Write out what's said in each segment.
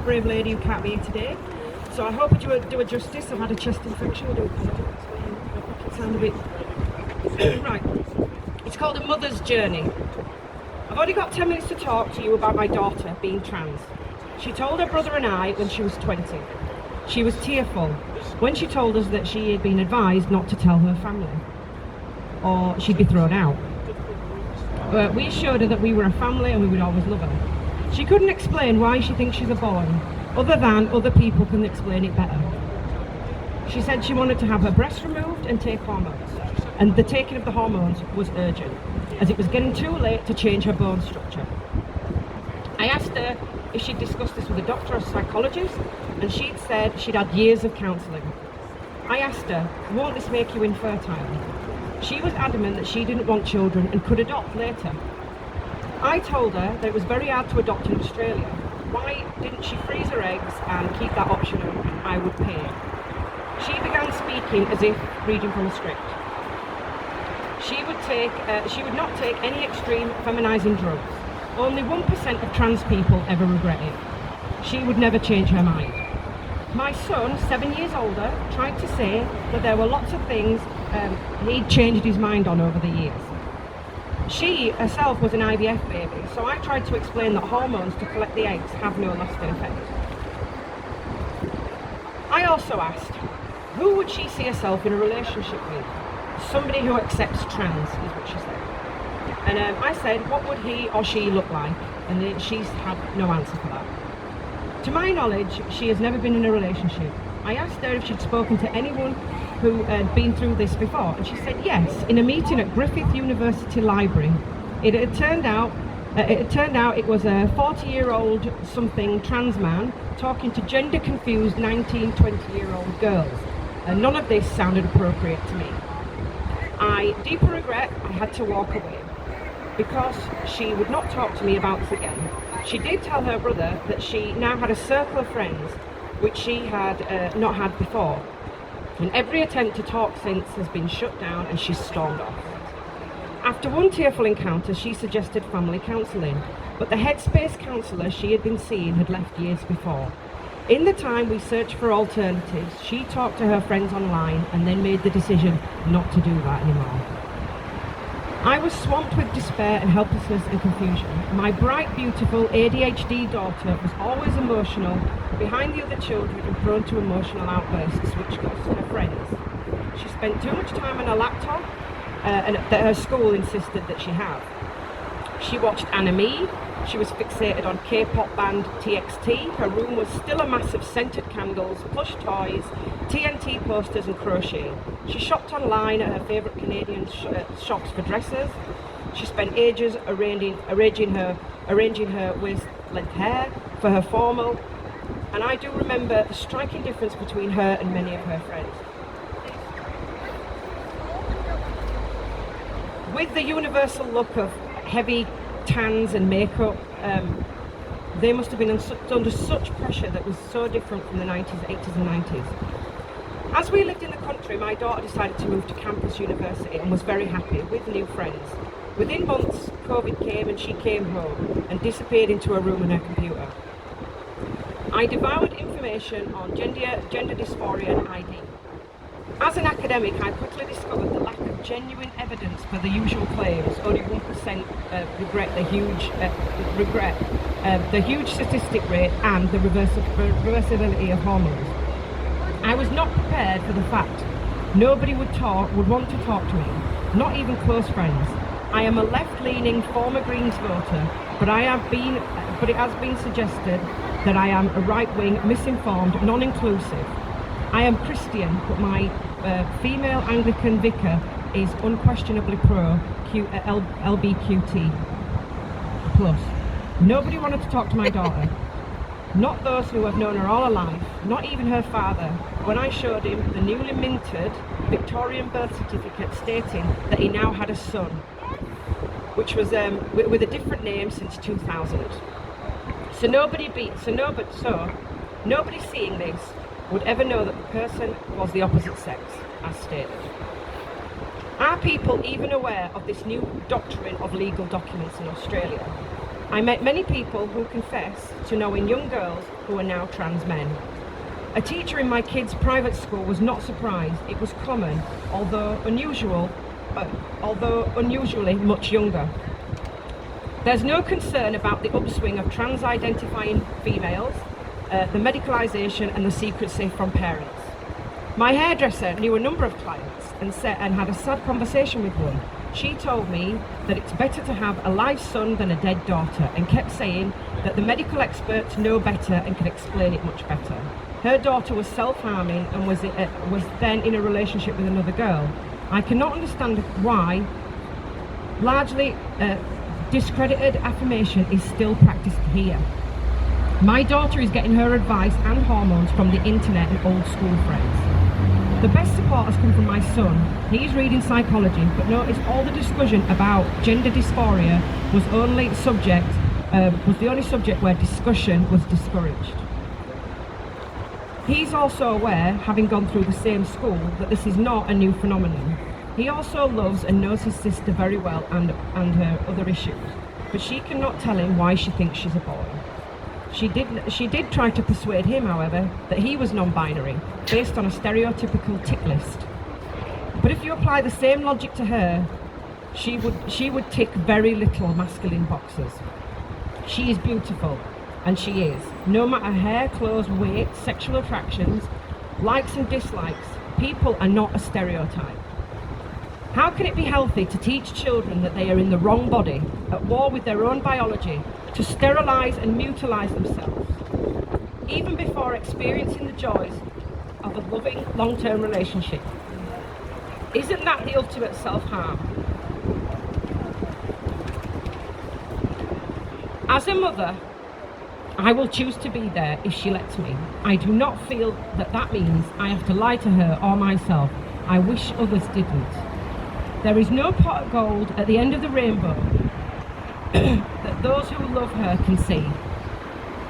brave lady who can't be here today. So I hope I do her justice. I've had a chest infection. I do make it sound a bit... Right. It's called A Mother's Journey. I've only got 10 minutes to talk to you about my daughter being trans. She told her brother and I when she was 20. She was tearful when she told us that she had been advised not to tell her family, or she'd be thrown out. But we assured her that we were a family and we would always love her. She couldn't explain why she thinks she's a boy, other than other people can explain it better. She said she wanted to have her breasts removed and take hormones, and the taking of the hormones was urgent, as it was getting too late to change her bone structure. I asked her if she'd discussed this with a doctor or psychologist, and she'd said she'd had years of counselling. I asked her, won't this make you infertile? She was adamant that she didn't want children and could adopt later. I told her that it was very hard to adopt in Australia. Why didn't she freeze her eggs and keep that option open? I would pay. She began speaking as if reading from a script. She would not take any extreme feminising drugs. Only 1% of trans people ever regret it. She would never change her mind. My son, 7 years older, tried to say that there were lots of things he'd changed his mind on over the years. She herself was an IVF baby, so I tried to explain that hormones to collect the eggs have no lasting effect. I also asked, who would she see herself in a relationship with? Somebody who accepts trans, is what she said. And I said, what would he or she look like? And she's had no answer for that. To my knowledge, she has never been in a relationship. I asked her if she'd spoken to anyone who had been through this before, and she said yes, in a meeting at Griffith University Library. It turned out it was a 40-year-old something trans man talking to gender-confused 19, 20-year-old girls, and none of this sounded appropriate to me. I deeply regret I had to walk away, because she would not talk to me about this again. She did tell her brother that she now had a circle of friends which she had not had before, and every attempt to talk since has been shut down and she's stormed off. After one tearful encounter, she suggested family counselling, but the Headspace counsellor she had been seeing had left years before. In the time we searched for alternatives, she talked to her friends online and then made the decision not to do that anymore. I was swamped with despair and helplessness and confusion. My bright, beautiful ADHD daughter was always emotional, behind the other children and prone to emotional outbursts, which cost her friends. She spent too much time on her laptop, and that her school insisted that she have. She watched anime. She was fixated on K-pop band TXT. Her room was still a mass of scented candles, plush toys, TNT posters and crochet. She shopped online at her favourite Canadian shops for dresses. She spent ages arranging her waist-length hair for her formal. And I do remember the striking difference between her and many of her friends. With the universal look of heavy tans and makeup, they must have been under such pressure that was so different from the 90s, 80s and 90s. As we lived in the country, my daughter decided to move to campus university and was very happy with new friends. Within months, COVID came and she came home and disappeared into her room and her computer. I devoured information on gender dysphoria and ID. As an academic, I quickly discovered the lack of genuine evidence for the usual claims. Only 1% regret the huge statistic rate and the reversibility of hormones. I was not prepared for the fact nobody would want to talk to me, not even close friends. I am a left-leaning former Greens voter, but it has been suggested that I am a right-wing, misinformed, non-inclusive. I am Christian, but my female Anglican vicar is unquestionably pro LBQT+. Nobody wanted to talk to my daughter. Not those who have known her all her life, not even her father, when I showed him the newly minted Victorian birth certificate stating that he now had a son, which was with a different name since 2000. So nobody seeing this would ever know that the person was the opposite sex, as stated. Are people even aware of this new doctrine of legal documents in Australia? I met many people who confess to knowing young girls who are now trans men. A teacher in my kids' private school was not surprised. It was common, although unusually much younger. There's no concern about the upswing of trans-identifying females, the medicalisation and the secrecy from parents. My hairdresser knew a number of clients and had a sad conversation with one. She told me that it's better to have a live son than a dead daughter, and kept saying that the medical experts know better and can explain it much better. Her daughter was self-harming and was then in a relationship with another girl. I cannot understand why largely discredited affirmation is still practiced here. My daughter is getting her advice and hormones from the internet and old school friends. The best support has come from my son. He's reading psychology, but noticed all the discussion about gender dysphoria was the only subject where discussion was discouraged. He's also aware, having gone through the same school, that this is not a new phenomenon. He also loves and knows his sister very well and her other issues, but she cannot tell him why she thinks she's a boy. She did try to persuade him, however, that he was non-binary, based on a stereotypical tick list. But if you apply the same logic to her, she would tick very little masculine boxes. She is beautiful, and she is. No matter hair, clothes, weight, sexual attractions, likes and dislikes, people are not a stereotype. How can it be healthy to teach children that they are in the wrong body, at war with their own biology, to sterilise and mutilise themselves, even before experiencing the joys of a loving, long-term relationship? Isn't that the ultimate self-harm? As a mother, I will choose to be there if she lets me. I do not feel that means I have to lie to her or myself. I wish others didn't. There is no pot of gold at the end of the rainbow that those who love her can see.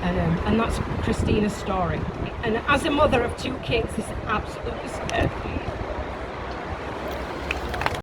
And that's Christina's story. And as a mother of two kids, this absolutely scared me.